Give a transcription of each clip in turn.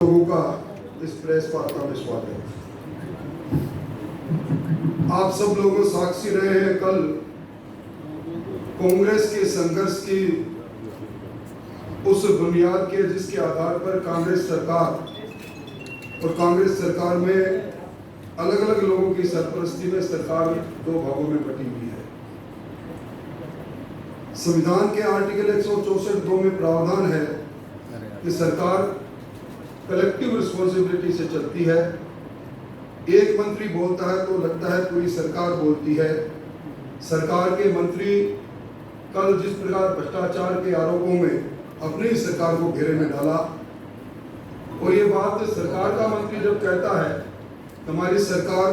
लोगों का इस प्रेस वार्ता में स्वागत है। आप सब लोगों साक्षी रहे हैं कल कांग्रेस के संघर्ष की उस बुनियाद के जिसके आधार पर कांग्रेस सरकार में अलग अलग लोगों की सरपरस्ती में सरकार दो भागों में बटी हुई है। संविधान के आर्टिकल 164(2) में प्रावधान है कि सरकार कलेक्टिव रिस्पॉन्सिबिलिटी से चलती है। एक मंत्री बोलता है तो लगता है पूरी सरकार बोलती है। सरकार के मंत्री कल जिस प्रकार भ्रष्टाचार के आरोपों में अपनी सरकार को घेरे में डाला, और ये बात सरकार का मंत्री जब कहता है हमारी सरकार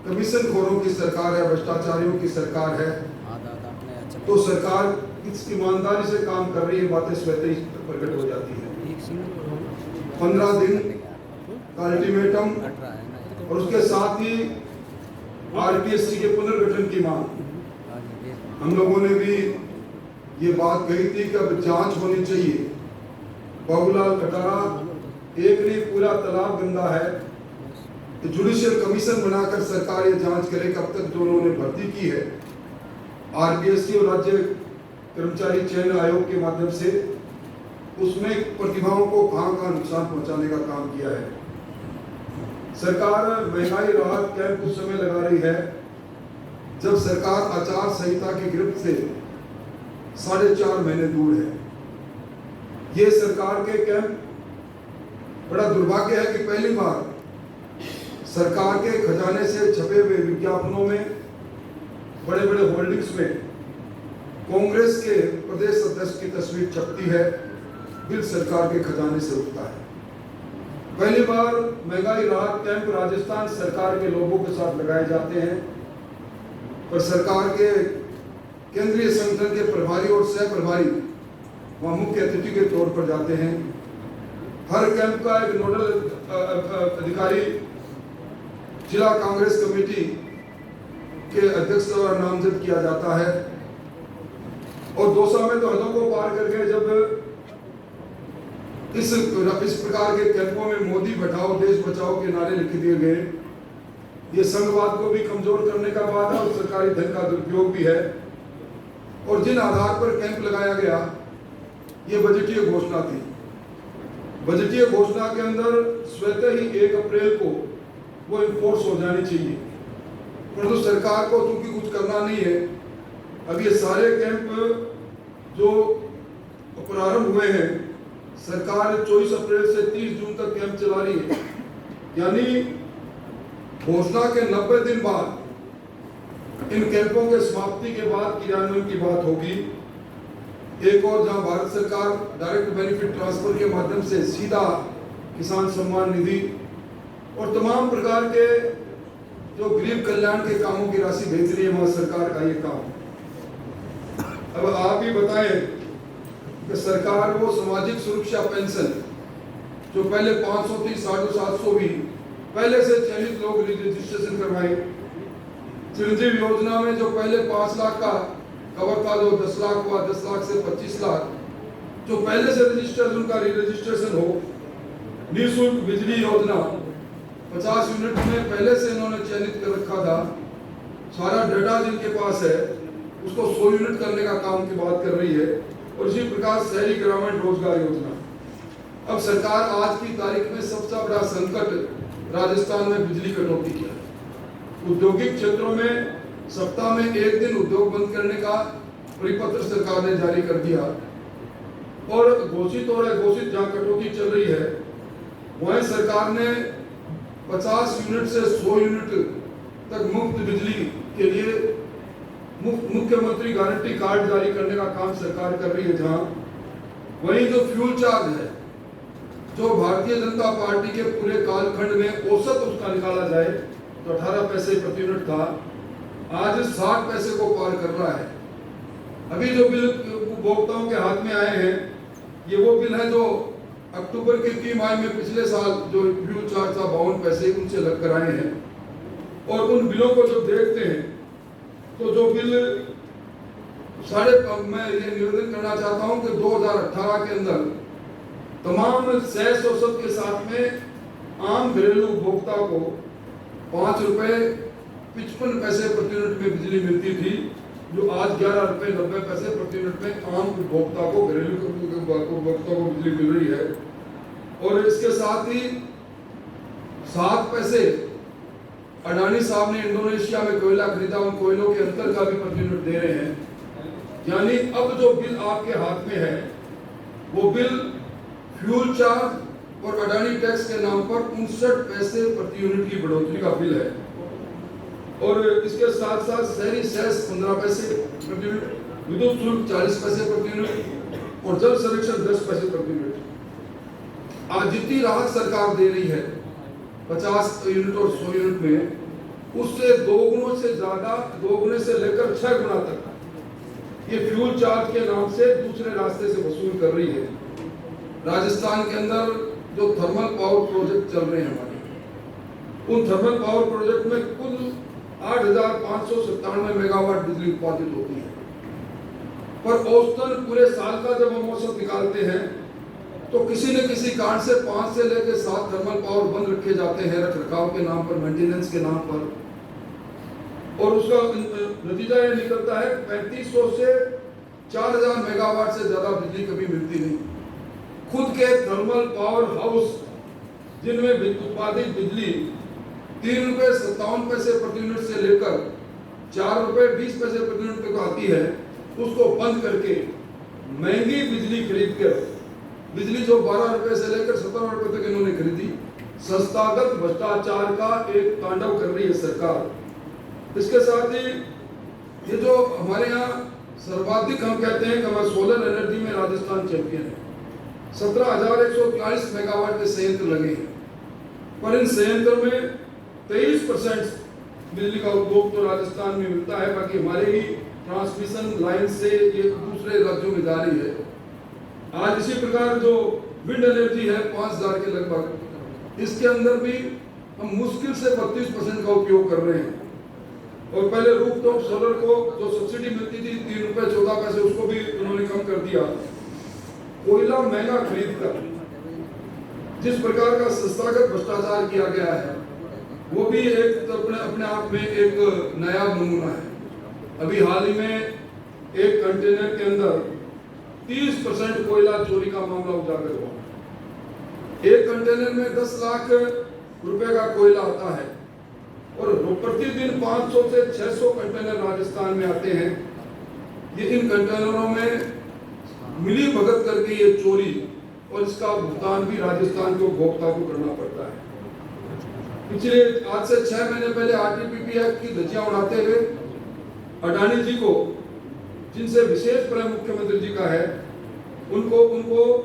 कमीशन खोरों की सरकार है, भ्रष्टाचारियों की सरकार है, तो सरकार किस ईमानदारी से काम कर रही है, बातें स्वतः ही प्रकट हो जाती है। 15 दिन का अल्टीमेटम और उसके साथ ही आरपीएससी के पुनर्गठन की मांग। हम लोगों ने भी ये बात कही थी कि अब जांच होनी चाहिए। बाबूलाल कटारा एक नहीं पूरा तालाब गंदा है, तो जुडिशियल कमीशन बनाकर सरकार ये जांच करे कब तक जो उन्होंने भर्ती की है आरपीएससी और राज्य कर्मचारी चयन आयोग के माध्यम से, उसमें प्रतिभाओं को कहां नुकसान पहुंचाने का काम किया है। सरकार महंगाई राहत कैंप उस समय लगा रही है जब सरकार आचार संहिता की गिरफ्त से 4.5 महीने दूर है। ये सरकार के कैंप बड़ा दुर्भाग्य है कि पहली बार सरकार के खजाने से छपे हुए विज्ञापनों में, बड़े बड़े होर्डिंग्स में कांग्रेस के प्रदेश अध्यक्ष की तस्वीर छपती है, बिल सरकार के खजाने से उठता है। पहली बार महंगाई राहत कैंप राजस्थान सरकार के लोगों के साथ लगाए जाते हैं, पर सरकार के केंद्रीय संगठन के प्रभारी और सह प्रभारी वहां मुख्य अतिथि के तौर पर जाते हैं। हर कैंप का एक नोडल अधिकारी जिला कांग्रेस कमेटी के अध्यक्ष द्वारा नामजद किया जाता है। और दौसा में तो हदों को पार करके जब इस प्रकार के कैंपों में मोदी बचाओ देश बचाओ के नारे लिख दिए गए, ये संघवाद को भी कमजोर करने का वादा और सरकारी धन का दुरुपयोग भी है। और जिन आधार पर कैंप लगाया गया, ये बजटीय घोषणा थी। बजटीय घोषणा के अंदर स्वतः ही 1 अप्रैल को वो इन्फोर्स हो जानी चाहिए, परंतु सरकार को चूंकि कुछ करना नहीं है। अब ये सारे कैंप जो प्रारंभ हुए हैं, सरकार 24 अप्रैल से 30 जून तक कैंप चला रही है, यानी घोषणा के 90 दिन बाद इन कैंपों के समाप्ति के बाद क्रियान्वयन की बात होगी। एक और जहां भारत सरकार डायरेक्ट बेनिफिट ट्रांसफर के माध्यम से सीधा किसान सम्मान निधि और तमाम प्रकार के जो गरीब कल्याण के कामों की राशि भेज रही है, वहां सरकार का ये काम। अब आप ही बताएं कि सरकार वो सामाजिक सुरक्षा पेंशन जो पहले 500 थी, 750 भी पहले से चयनित लोग रजिस्ट्रेशन करवाए। चिरंजीवी योजना में जो पहले 5 लाख का कवर था, जो 10 लाख हुआ, 10 लाख से 25 लाख, जो पहले से रजिस्ट्रेशन का रजिस्ट्रेशन हो। निःशुल्क बिजली योजना 50 यूनिट में पहले से इन्होंने चयनित कर रखा था। सारा डाटा जिनके पास है उसको 100 यूनिट करने का काम की बात कर रही है। और इसी प्रकार शहरी ग्रामीण रोजगार योजना। अब सरकार आज की तारीख में सबसे बड़ा संकट राजस्थान में बिजली कटौती किया। औद्योगिक क्षेत्रों में सप्ताह में 1 दिन उद्योग बंद करने का परिपत्र सरकार ने जारी कर दिया। और घोषित और अघोषित जहां कटौती चल रही है, वहीं सरकार ने 50 यूनिट से 100 यूनिट तक मुफ्त बिजली के लिए मुख्यमंत्री गारंटी कार्ड जारी करने का काम सरकार कर रही है। जहां वहीं जो फ्यूल चार्ज है, जो भारतीय जनता पार्टी के पूरे कालखंड में औसत उसका निकाला जाए तो 18 पैसे प्रति यूनिट था, आज 60 पैसे को पार कर रहा है। अभी जो बिल उपभोक्ताओं के हाथ में आए हैं, ये वो बिल है जो अक्टूबर की तिमाही में पिछले साल जो फ्यूल चार्ज था 52 पैसे उनसे लग कर आए हैं। और उन बिलों को जब देखते हैं तो जो बिल मैं ये निवेदन करना चाहता हूं कि 2018 के अंदर तमाम सेस और सब के साथ में आम घरेलू उपभोक्ता को 5 रुपए 55 पैसे प्रति यूनिट में बिजली मिलती थी, जो आज 11 रुपए 90 पैसे प्रति यूनिट में आम उपभोक्ता को, घरेलू उपभोक्ता को बिजली मिल रही है। और इसके साथ ही 7 पैसे अडानी साहब ने इंडोनेशिया में कोयला खरीदा, उन कोयलों के अंतर का भी प्रति यूनिट दे रहे हैं। यानी अब जो बिल आपके हाथ में है वो बिल फ्यूल चार्ज और अडानी टैक्स के नाम पर 59 पैसे प्रति यूनिट की बढ़ोतरी का बिल है। और इसके साथ साथ शहरी सेस 15 पैसे प्रति यूनिट, विद्युत शुल्क 40 पैसे प्रति यूनिट और जल संरक्षण 10 पैसे प्रति यूनिट। आज जितनी राहत सरकार दे रही है 50 यूनिट और 100 यूनिट में, उससे 2 गुणों से ज्यादा, 2 गुने से लेकर 6 गुना तक ये फ्यूल चार्ज के नाम से दूसरे रास्ते से वसूल कर रही है। राजस्थान के अंदर जो थर्मल पावर प्रोजेक्ट चल रहे हैं हमारे, उन थर्मल पावर प्रोजेक्ट में कुल 8,597 मेगावाट बिजली उत्पादित होती है। पर औसतन पूरे साल का जब हम औसत निकालते हैं तो किसी न किसी कारण से 5 से लेकर 7 थर्मल पावर बंद रखे जाते हैं, रख रखाव के नाम पर, मेंटेनेंस के नाम पर। और उसका नतीजा यह निकलता है 3500 से 4000 मेगावाट से ज्यादा बिजली कभी मिलती नहीं। खुद के थर्मल पावर हाउस जिनमें उत्पादित बिजली 3 रुपए 57 पैसे प्रति यूनिट से लेकर 4 रुपए 20 पैसे प्रति यूनिट तक आती है, उसको बंद करके महंगी बिजली खरीद कर, बिजली जो 12 रुपए से लेकर 17 रुपए तक इन्होंने खरीदी, संस्थागत भ्रष्टाचार का एक तांडव कर रही है सरकार। इसके साथ ही ये जो हमारे यहाँ सर्वाधिक हम कहते हैं कि हमारे सोलर एनर्जी में राजस्थान चैंपियन है। 17,143 मेगावाट के संयंत्र लगे हैं, पर इन संयंत्र में 23% बिजली का उपभोग तो राजस्थान में मिलता है, बाकी हमारे ही ट्रांसमिशन लाइन से ये दूसरे राज्यों में जा रही है। आज इसी प्रकार जो विंड एनर्जी है 5,000 के लगभग, इसके अंदर भी हम मुश्किल से 32% का उपयोग कर रहे हैं। और पहले रूफटॉप सोलर को जो सब्सिडी मिलती थी 3 रुपए 14 पैसे, उसको भी उन्होंने कम कर दिया। कोयला महंगा खरीद कर जिस प्रकार का संस्थागत भ्रष्टाचार किया गया है, वो भी एक अपने आप में एक नया नमूना है। अभी हाल ही में एक कंटेनर के अंदर 30% कोयला चोरी का मामला उजागर हुआ। एक कंटेनर में 10 लाख रुपए का कोयला आता है और प्रतिदिन 500 से 600 कंटेनर राजस्थान में आते हैं। ये इन कंटेनरों में मिली भगत करके ये चोरी और इसका भुगतान भी राजस्थान के उपभोक्ता को करना पड़ता है। पिछले आज से 6 महीने पहले आरटीपीपी एक्ट की धज्जियां उड़ाते हुए अडानी जी को, जिनसे विशेष प्रेम मुख्यमंत्री जी का है, उनको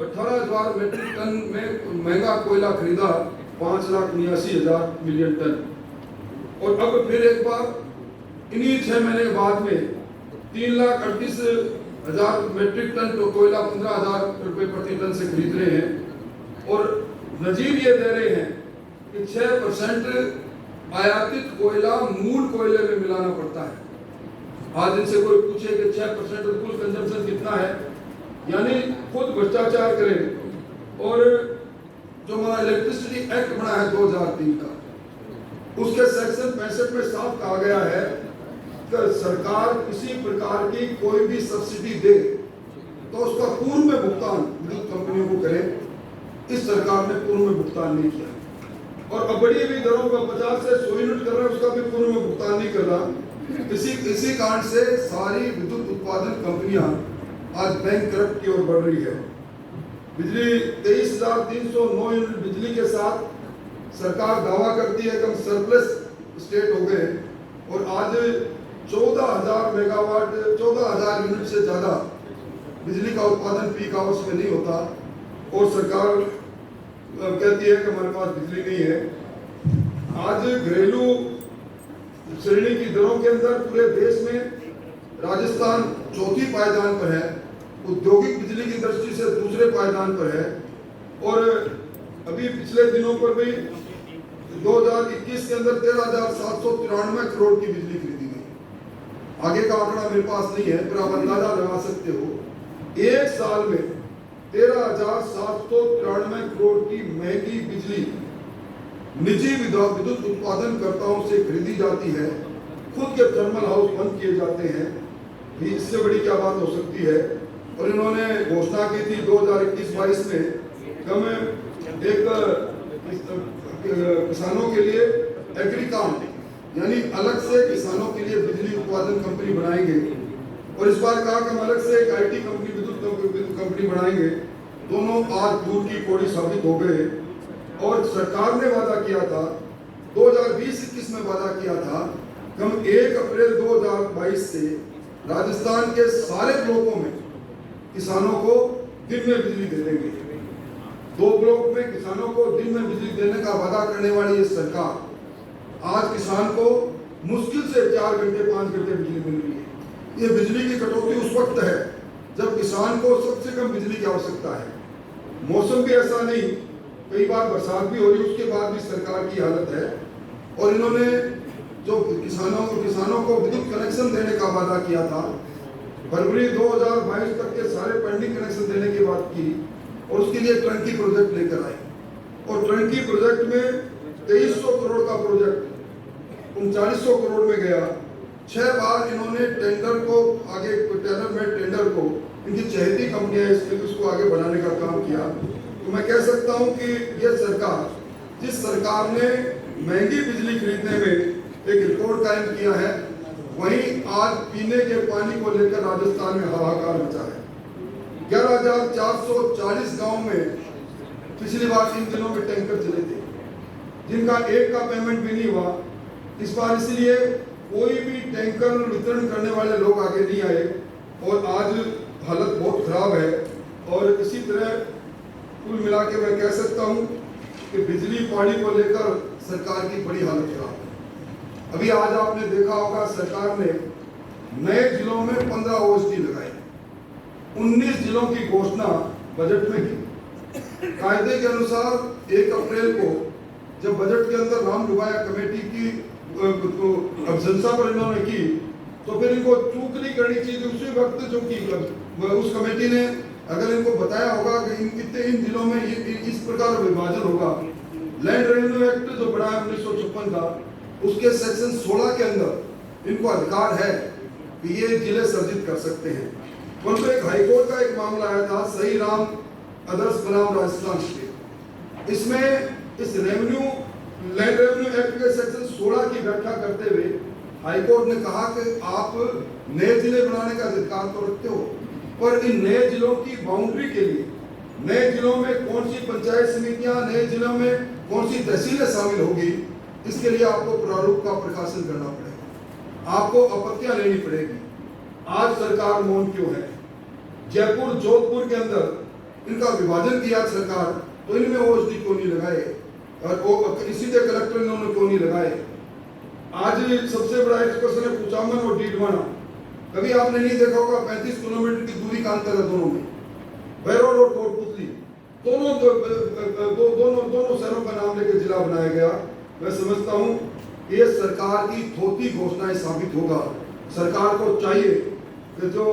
18,000 मेट्रिक टन में महंगा कोयला खरीदा, 5,89,000 मिलियन टन। और अब फिर एक बार इन्हीं 6 महीने बाद में 3,38,000 मेट्रिक टन तो कोयला 15,000 रुपए प्रति टन से खरीद रहे हैं। और नजीर ये दे रहे हैं कि 6% आयातित कोयला मूल कोयले में मिलाना पड़ता है। आज इनसे कोई पूछे कि 6% और कुल कंजम्पशन कितना है, यानी खुद भ्रष्टाचार करें। और जो हमारा इलेक्ट्रिसिटी एक्ट बना है 2003 का, उसके सेक्शन 65 में साफ कहा गया है कि सरकार किसी प्रकार की कोई भी सब्सिडी दे तो उसका पूर्व में भुगतान विद्युत कंपनियों को करे। इस सरकार ने पूर्व में भुगतान नहीं किया और अब बड़ी हुई दरों का 50 से 100 यूनिट कर रहा है, उसका भी पूर्व में भुगतान नहीं कर रहा। इसी कारण से सारी विद्युत उत्पादन कंपनियां आज बैंकक्रप्ट की ओर बढ़ रही है। बिजली 23,309 यूनिट बिजली के साथ सरकार दावा करती है कि हम सरप्लस स्टेट हो गए और आज 14,000 मेगावाट 14,000 यूनिट से ज्यादा बिजली का उत्पादन पीक आवर्स में नहीं होता और सरकार कहती है कि हमारे पास बिजली नहीं है। आज घरेलू श्रेणी की दरों के अंदर पूरे देश में राजस्थान चौथी पायदान पर है, औद्योगिक बिजली की दृष्टि से दूसरे पायदान पर है। और अभी पिछले दिनों पर भी 2021 के अंदर 13,793 करोड़ की बिजली खरीदी गई। आगे का आंकड़ा मेरे पास नहीं है, पर आप अंदाजा लगा सकते हो एक साल में 13,793 करोड़ की महंगी बिजली निजी विद्युत उत्पादनकर्ताओं से खरीदी जाती है, खुद के थर्मल हाउस बंद किए जाते हैं। इससे बड़ी क्या बात हो सकती है। और इन्होंने घोषणा की थी 2021-22 में कम एक किसानों के लिए एग्रीकॉम यानी अलग से किसानों के लिए बिजली उत्पादन कंपनी बनाएंगे, और इस बार कहा कि हम अलग से एक IT कंपनी विद्युत कंपनी बनाएंगे। दोनों आज दूर की कोड़ी साबित हो गए। और सरकार ने वादा किया था 2020-21 में वादा किया था कि हम 1 अप्रैल 2022 से राजस्थान के सारे ब्लॉकों में किसानों को दिन में बिजली दे देंगे। 2 ब्लॉक में किसानों को दिन में बिजली देने का वादा करने वाली ये सरकार आज किसान को मुश्किल से 4 घंटे 5 घंटे बिजली मिल रही है। ये बिजली की कटौती उस वक्त है जब किसान को सबसे कम बिजली की आवश्यकता है। मौसम भी ऐसा नहीं, कई बार बरसात भी हो रही, उसके बाद भी सरकार की हालत है। और इन्होंने जो किसानों को विद्युत कनेक्शन देने का वादा किया था, फरवरी 2022 तक के सारे पेंडिंग कनेक्शन देने की बात की, और उसके लिए टंकी प्रोजेक्ट लेकर आए। और टंकी प्रोजेक्ट में 2300 करोड़ का प्रोजेक्ट 3900 करोड़ में गया। 6 बार इन्होंने टेंडर को आगे टेंडर को इनकी चहेती कंपनियां इसको आगे बढ़ाने का काम किया। तो मैं कह सकता हूं कि यह सरकार, जिस सरकार ने महंगी बिजली खरीदने में एक रिकॉर्ड कायम किया है, वहीं आज पीने के पानी को लेकर राजस्थान में हाहाकार मचा है। 11,440 गांव में पिछली बार इन दिनों में टैंकर चले थे, जिनका एक का पेमेंट भी नहीं हुआ। इस बार इसलिए कोई भी टैंकर वितरण करने वाले लोग आगे नहीं आए, और आज हालत बहुत खराब है। और इसी तरह कुल मिला के मैं कह सकता हूं कि बिजली पानी को लेकर सरकार की बड़ी हालत खराब है। अभी आज आपने देखा होगा सरकार ने नए जिलों में 15 OSD लगाए, 19 जिलों की घोषणा बजट में की। कायदे के अनुसार 1 अप्रैल को जब बजट के अंदर राम लुभाया कमेटी की अनुशंसा पर इन्होंने की, तो फिर इनको चूक नहीं करनी चाहिए उसी वक्त जो की उस कमेटी ने अगर इनको बताया होगा कि इन जिलों में इस प्रकार विभाजन होगा। लैंड रेवेन्यू एक्ट जो बना है 1956 का, उसके सेक्शन 16 के अंदर इनको अधिकार है कि ये जिले सर्जित कर सकते हैं। परंतु एक हाईकोर्ट का एक मामला आया था, सही राम आदर्श बनाम राजस्थान स्टेट। इसमें इस लैंड रेवेन्यू एक्ट के सेक्शन 16 की व्याख्या करते हुए हाईकोर्ट ने कहा कि आप नए जिले बनाने का अधिकार तो रखते हो, पर इन नए जिलों की बाउंड्री के लिए नए जिलों में कौन सी पंचायत समितियां, नए जिलों में कौन सी तहसीलें शामिल होगी, इसके लिए आपको प्रारूप का प्रकाशन करना पड़ेगा, आपको आपत्तियां लेनी पड़ेगी। आज सरकार मौन क्यों है? जयपुर जोधपुर के अंदर इनका विभाजन किया सरकार, तो इनमें OSD क्यों नहीं लगाए, और इसीलिए कलेक्टर इन्होंने क्यों नहीं लगाए। आज सबसे बड़ा एक्सप्रेशन है कुचामन और डीडवाना। कभी आपने नहीं देखा होगा, 35 किलोमीटर की दूरी का अंतर है दोनों में। भैरोड और कोटपुतली दोनों शहरों का नाम लेकर जिला बनाया गया। मैं समझता हूं ये सरकार की थोथी घोषणाएं साबित होगा। सरकार को चाहिए कि जो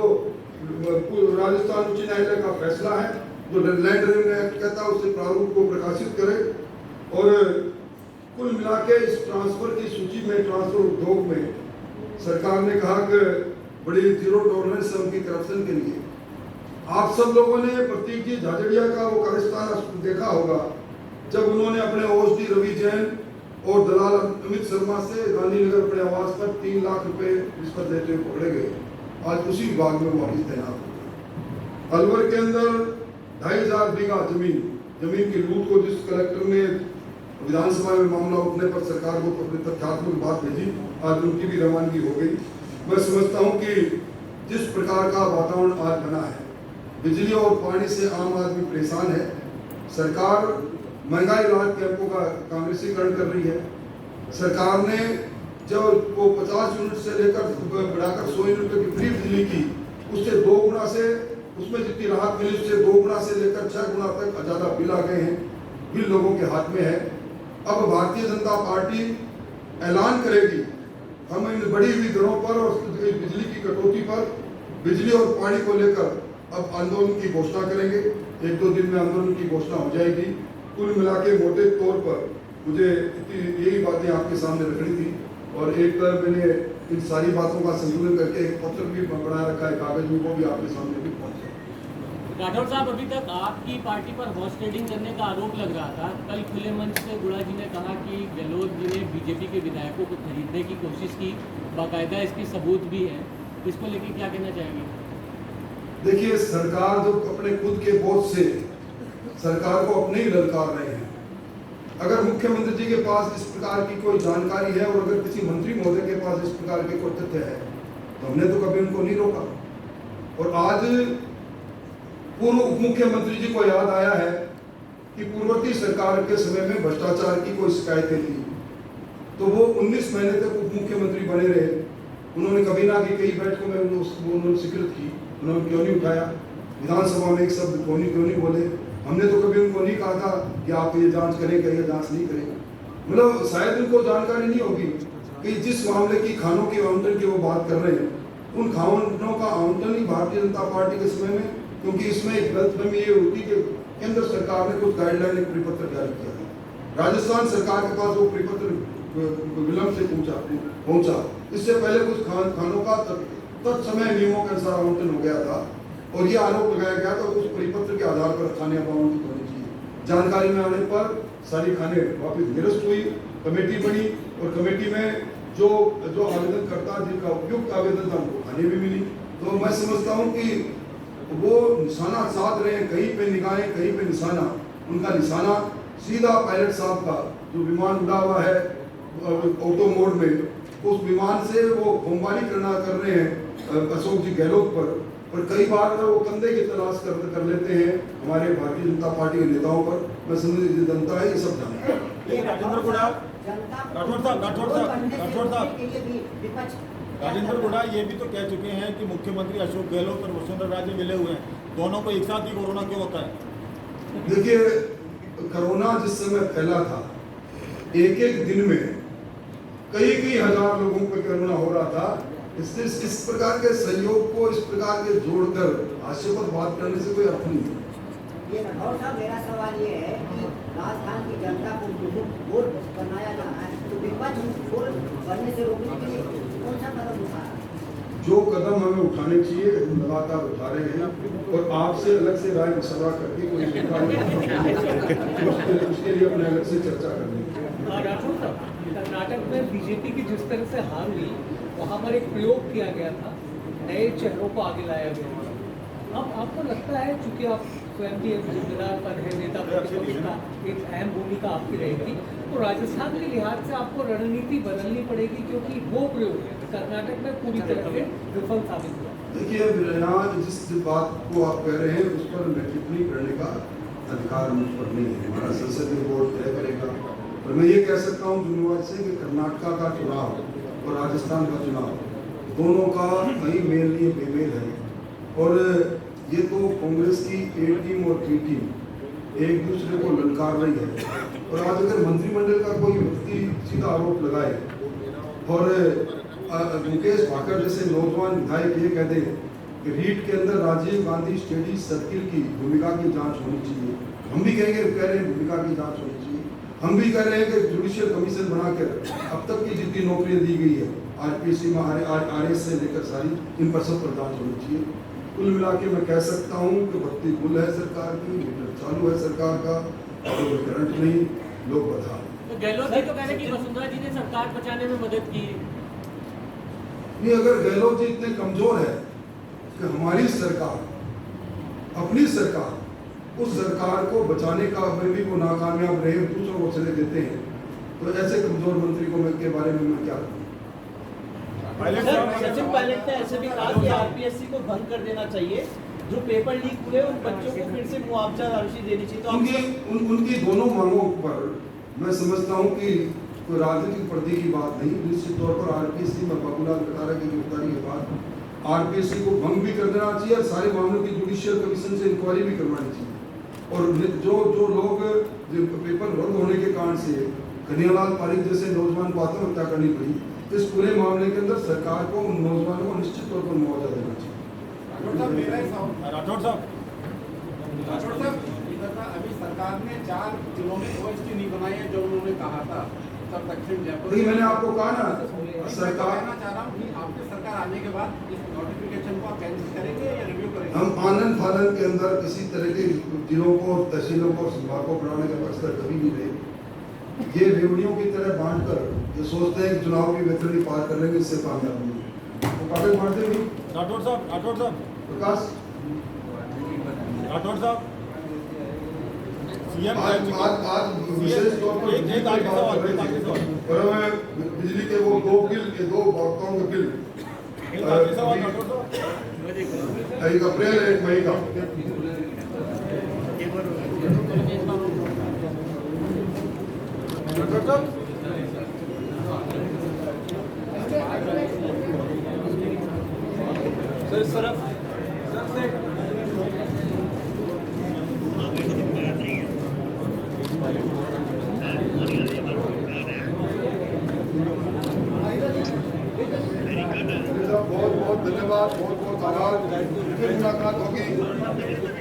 राजस्थान उच्च न्यायालय का फैसला है, जो लैंड रेवेन्यू एक्ट कहता है, उससे प्रारूप को प्रकाशित करे। और कुल मिला के इस ट्रांसफर की सूची में, ट्रांसफर उद्योग में सरकार ने कहा कि बड़ी जीरो टॉलरेंस है उनकी करप्शन के लिए। आप सब लोगों ने प्रतीक जी झाझड़िया का वो कारस्तान देखा होगा, जब उन्होंने अपने OSD रवि जैन और दलाल अमित शर्मा से गांधीनगर अपने आवास पर 3 लाख रुपए रिश्वत देते हुए पकड़े गए। आज उसी विभाग में वापिस तैनात हो गए। अलवर के अंदर 2500 बीघा जमीन की लूट को जिस कलेक्टर ने विधानसभा में मामला उठने पर सरकार को अपने तथ्यात्मक बात भेजी, आज उनकी भी रवानगी हो गई। मैं समझता हूं कि जिस प्रकार का वातावरण आज बना है, बिजली और पानी से आम आदमी परेशान है। सरकार महंगाई राहत कैंपों का कांग्रेसीकरण कर रही है। सरकार ने जब वो 50 यूनिट से लेकर बढ़ाकर 100 यूनिट की फ्री बिजली की, उससे 2 गुना से, उसमें जितनी राहत मिली उससे 2 गुना से लेकर 6 गुना तक ज्यादा बिल आ गए हैं। बिल लोगों के हाथ में है। अब भारतीय जनता पार्टी ऐलान करेगी, हम इन बढ़ी हुई दरों पर और बिजली की कटौती पर, बिजली और पानी को लेकर अब आंदोलन की घोषणा करेंगे। एक दो दिन में आंदोलन की घोषणा हो जाएगी। कुल मिला के मोटे तौर पर मुझे यही बातें आपके सामने रखनी थी, और एक तरफ मैंने इन सारी बातों का संतुलन करके एक पत्र भी बना रखा है कागज में, वो भी आपके सामने भी पहुंचा। राठौर साहब, अभी तक आपकी पार्टी पर हॉर्स ट्रेडिंग करने का आरोप लग रहा था। कल खुले मंच से गुड़ा जी ने कहा कि गहलोत जी ने बीजेपी के विधायकों को खरीदने की कोशिश की, बाकायदा इसकी सबूत भी है। इसको लेकर क्या कहना चाहेंगे? देखिए, सरकार जो अपने खुद के बोझ से सरकार को अपने ही ललकार रहे हैं। अगर मुख्यमंत्री जी के पास इस प्रकार की कोई जानकारी है और अगर किसी मंत्री महोदय के पास इस प्रकार के कोई तथ्य है तो हमने तो कभी उनको नहीं रोका। और आज पूर्व उप मुख्यमंत्री जी को याद आया है कि पूर्ववर्ती सरकार के समय में भ्रष्टाचार की कोई शिकायतें थी, तो वो 19 महीने तक उप मुख्यमंत्री बने रहे। उन्होंने कभी ना कि कई बैठकों में उन्होंने स्वीकृत की, उन्होंने क्यों नहीं उठाया? विधानसभा में एक शब्द क्यों नहीं बोले? हमने तो कभी उनको नहीं कहा था कि आप ये जांच करेंगे या जांच नहीं करेंगे। मतलब शायद उनको जानकारी नहीं होगी कि जिस मामले की खानों के आवंटन की वो बात कर रहे हैं, उन खानों का आवंटन ही भारतीय जनता पार्टी के समय में, क्योंकि इसमें एक गलतफहमी ये होती कि केंद्र सरकार ने कुछ गाइडलाइन, एक परिपत्र जारी किया था। राजस्थान सरकार के पास वो परिपत्र विलंब से पहुंचा। इससे पहले कुछ खानों का तत्समय नियमों के अनुसार आवंटन हो गया था, और ये आरोप लगाया गया था उस परिपत्र के आधार पर खाने आवंटित होनी चाहिए। जानकारी में आने पर सारी खाने वापस निरस्त हुई, कमेटी बनी, और कमेटी में जो आवेदन करता जिनका उपयुक्त आवेदन था उनको खाने भी मिली। तो मैं समझता हूँ कि वो निशाना साध रहे हैं, कहीं पे निगाहें कहीं पे निशाना। उनका निशाना सीधा पायलट साहब का जो विमान उड़ा हुआ है ऑटो मोड में, उस विमान से वो बमबारी कर रहे हैं अशोक जी गहलोत पर। और कई बार वो कंधे की तलाश कर लेते हैं हमारे भारतीय जनता पार्टी के नेताओं पर। मैं समझ जनता है ये सब जानता है। राजेंद्र गुड़ा, राजेंद्र गुड़ा ये भी तो कह चुके हैं कि मुख्यमंत्री अशोक गहलोत और वसुंधरा राजे मिले हुए हैं, दोनों को एक साथ ही कोरोना क्यों होता है? देखिए, कोरोना जिस समय फैला था, एक दिन में कई हजार लोगों पर कोरोना हो रहा था। इस प्रकार के सहयोग को इस प्रकार के जोड़कर हास्यास्पद बात करने से कोई अर्थ नहीं है। ये राठौर साहब, मेरा सवाल ये है कि राजस्थान की जनता को वोट बनाया जा रहा है, तो विपक्ष वोट बनने से रोकने के लिए कौन सा कदम उठा रहा है? जो कदम हमें उठाने चाहिए हम लगातार उठा रहे हैं, और आपसे अलग से राय मशवरा करके कोई उसके लिए अपने अलग से चर्चा करनी है। राठौर साहब, कर्नाटक में बीजेपी की जिस तरह से हार हुई, वहाँ पर एक प्रयोग किया गया था, नए चेहरों को आगे लाया गया था। अब आपको लगता है, चूंकि आप स्वयं भी एक जिम्मेदार पद है, नेता प्रतिपक्ष का एक अहम भूमिका आपकी रहेगी, तो राजस्थान के लिहाज से आपको रणनीति बदलनी पड़ेगी, क्योंकि वो प्रयोग कर्नाटक में पूरी तरह से विफल साबित हुआ। देखिए, यहाँ जिस बात को आप कह रहे हैं उस पर मैं टिप्पणी करने का अधिकार मुझ पर नहीं है, हमारा संसदीय बोर्ड तय करेगा। और मैं ये कह सकता हूँ जुम्मेवारी से कि कर्नाटक का चुनाव और राजस्थान का चुनाव दोनों का कहीं मेल नहीं बेमेल है। और ये तो कांग्रेस की ए टीम और बी टीम एक दूसरे को ललकार रही है। और आज अगर मंत्रिमंडल का कोई व्यक्ति सीधा आरोप लगाए और मुकेश भाकर जैसे नौजवान विधायक ये कह दे कि रीट के अंदर राजीव गांधी स्टडी सर्किल की भूमिका की जांच होनी चाहिए, हम भी कह रहे हैं भूमिका की जांच होनी चाहिए। हम भी कह रहे हैं कि जुडिशियल कमीशन बनाकर अब तक की जितनी नौकरियां दी गई है आरपीएससी में आरएस से लेकर सारी, इन पर सब पर जांच होनी चाहिए। कुल मिला के मैं कह सकता हूँ कि बत्ती गुल है सरकार की, मीटर चालू है सरकार का, और करंट नहीं, लोग बता। तो गहलोत जी तो कह रहे कि वसुंधरा जी ने सरकार बचाने में मदद की। नहीं, अगर गहलोत जी इतने कमजोर है कि हमारी सरकार, अपनी सरकार, उस सरकार को बचाने का में भी वो नाकामयाब रहे, दूसरों को चले देते हैं, तो ऐसे कमजोर मंत्री को मैं के बारे में मैं क्या कहूँ? सचिन पायलट ने ऐसे भी कहा कि आरपीएससी को भंग कर देना चाहिए, जो पेपर लीक हुए उन बच्चों को फिर से मुआवजा राशि देनी चाहिए। तो उनकी दोनों मांगों पर मैं समझता हूँ कि कोई राजनीतिक पर्दे की बात नहीं। निश्चित तौर पर आरपीएससी में बाबूलाल कटारा की गिरफ्तारी के बाद आरपीएससी को भंग भी कर देना चाहिए और सारे मामलों की जुडिशियल कमीशन से इंक्वायरी भी करवानी चाहिए। और जो लोग पेपर रद्द होने के कारण से कन्हैयालाल पारिक जैसे नौजवान को आत्महत्या करनी पड़ी, इस पूरे मामले के अंदर सरकार को उन नौजवानों को निश्चित तौर पर मुआवजा देना चाहिए। राठौर साहब राठौड़ साहब, अभी सरकार ने 4 जिलों में ओएसटी नहीं बनाई है जो उन्होंने कहा था, उत्तर दक्षिण जयपुर। नहीं, मैंने आपको कहा ना, सरकार सरकार, कहना चाह रहा हूँ कि आपके सरकार आने के बाद इस नोटिफिकेशन को आप कैंसिल करेंगे या रिव्यू करेंगे? हम आनंद फानंद के अंदर किसी तरह के जिलों को, तहसीलों को, संभाग को बढ़ाने का मकसद कभी नहीं रहे। ये रेवड़ियों की तरह बांटकर ये सोचते हैं कि चुनाव की वेतरणी पार कर लेंगे, इससे कामयाब होंगे। तो कागज बांटते नहीं। राठौड़ साहब प्रकाश, राठौड़ साहब, सीएम आज विशेष तौर पर एक बिजली की आगे बात सवाल, कर एक रहे आगे थे। सवाल। और मैं बिजली के वो 2 बिल, ये 2 भक्तों के बिल, एक आगे सवाल राठौड़ साहब। एक अप्रैल, 1 मई का, सर इस तरफ बहुत बहुत धन्यवाद, बहुत बहुत आभार। फिर मुलाकात होगी।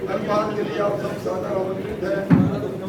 धन्यवाद के लिए आप सब सादर आमंत्रित हैं।